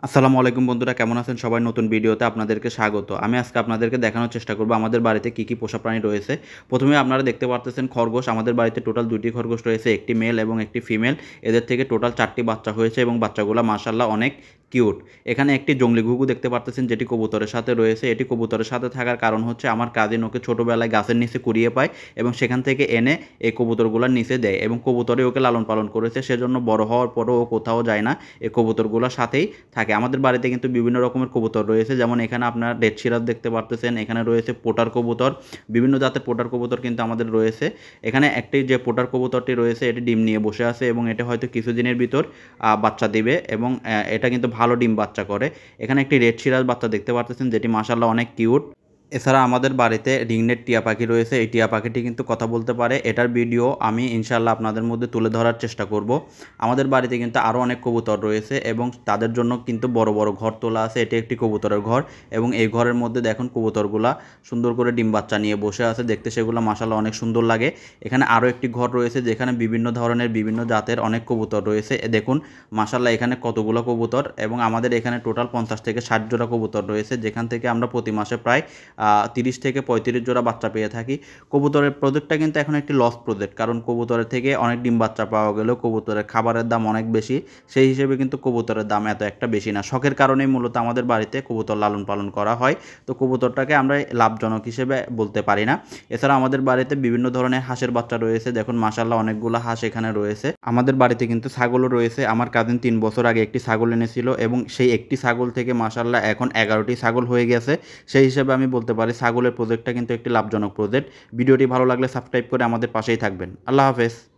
আসসালামু আলাইকুম বন্ধুরা, কেমন আছেন সবাই? নতুন ভিডিওতে আপনাদেরকে স্বাগত। আমি আজকে আপনাদেরকে দেখানোর চেষ্টা করব আমাদের বাড়িতে কী পোষা প্রাণী রয়েছে। প্রথমে আপনারা দেখতে পারতেছেন খরগোশ। আমাদের বাড়িতে টোটাল ২টি খরগোশ রয়েছে, একটি মেল এবং একটি ফিমেল। এদের থেকে টোটাল ৪টি বাচ্চা হয়েছে এবং বাচ্চাগুলা মাশাআল্লাহ অনেক কিউট। এখানে একটি জংলি ঘুঘু দেখতে পারতেছেন, যেটি কবুতরের সাথে রয়েছে। এটি কবুতরের সাথে থাকার কারণ হচ্ছে আমার কাজিন ওকে ছোটোবেলায় গাছের নিচে কুড়িয়ে পায় এবং সেখান থেকে এনে এই কবুতরগুলার নিচে দেয় এবং কবুতরে ওকে লালন পালন করেছে। সেজন্য বড় হওয়ার পরও ও কোথাও যায় না, এই কবুতরগুলোর সাথেই থাকে। আমাদের বাড়িতে কিন্তু বিভিন্ন রকমের কবুতর রয়েছে, যেমন এখানে আপনার রেড সিরাজ দেখতে পারতেছেন, এখানে রয়েছে পোটার কবুতর, বিভিন্ন জাতের পোটার কবুতর কিন্তু আমাদের রয়েছে। এখানে একটি যে পোটার কবুতরটি রয়েছে এটি ডিম নিয়ে বসে আছে এবং এটা হয়তো কিছুদিনের ভিতর বাচ্চা দিবে এবং এটা কিন্তু ভালো ডিম বাচ্চা করে। এখানে একটি রেড সিরাজ বাচ্চা দেখতে পারতেছেন, যেটি মাশাআল্লাহ অনেক কিউট। এছাড়া আমাদের বাড়িতে রিংনেট টিয়া পাখি রয়েছে। এই টিয়া পাখিটি কিন্তু কথা বলতে পারে। এটার ভিডিও আমি ইনশাআল্লাহ আপনাদের মধ্যে তুলে ধরার চেষ্টা করব। আমাদের বাড়িতে কিন্তু আরও অনেক কবুতর রয়েছে এবং তাদের জন্য কিন্তু বড় বড় ঘর তোলা আছে। এটি একটি কবুতরের ঘর এবং এই ঘরের মধ্যে দেখুন কবুতরগুলা সুন্দর করে ডিম বাচ্চা নিয়ে বসে আছে। দেখতে সেগুলো মাশাআল্লাহ অনেক সুন্দর লাগে। এখানে আরও একটি ঘর রয়েছে যেখানে বিভিন্ন ধরনের বিভিন্ন জাতের অনেক কবুতর রয়েছে। দেখুন মাশাআল্লাহ এখানে কতগুলো কবুতর, এবং আমাদের এখানে টোটাল 50 থেকে 60 জোড়া কবুতর রয়েছে, যেখান থেকে আমরা প্রতি মাসে প্রায় 30 থেকে 35 জোড়া বাচ্চা পেয়ে থাকি। কবুতরের প্রজেক্টটা কিন্তু এখন একটি লস প্রজেক্ট, কারণ কবুতরের থেকে অনেক ডিম বাচ্চা পাওয়া গেলেও কবুতরের খাবারের দাম অনেক বেশি। সেই হিসেবে কিন্তু কবুতরের দাম এত একটা বেশি না। শখের কারণেই মূলত আমাদের বাড়িতে কবুতর লালন পালন করা হয়। তো কবুতরটাকে আমরা লাভজনক হিসেবে বলতে পারি না। এছাড়া আমাদের বাড়িতে বিভিন্ন ধরনের হাঁসের বাচ্চা রয়েছে। দেখুন মাশাআল্লাহ অনেকগুলো হাঁস এখানে রয়েছে। আমাদের বাড়িতে কিন্তু ছাগলও রয়েছে। আমার কাজিন 3 বছর আগে একটি ছাগল এনেছিল এবং সেই একটি ছাগল থেকে মাশাআল্লাহ এখন 11টি ছাগল হয়ে গেছে। সেই হিসেবে আমি বলতে পারি ছাগলের প্রজেক্টটা কিন্তু একটি লাভজনক প্রজেক্ট। ভিডিওটি ভালো লাগলে সাবস্ক্রাইব করে আমাদের পাশেই থাকবেন। আল্লাহ হাফেজ।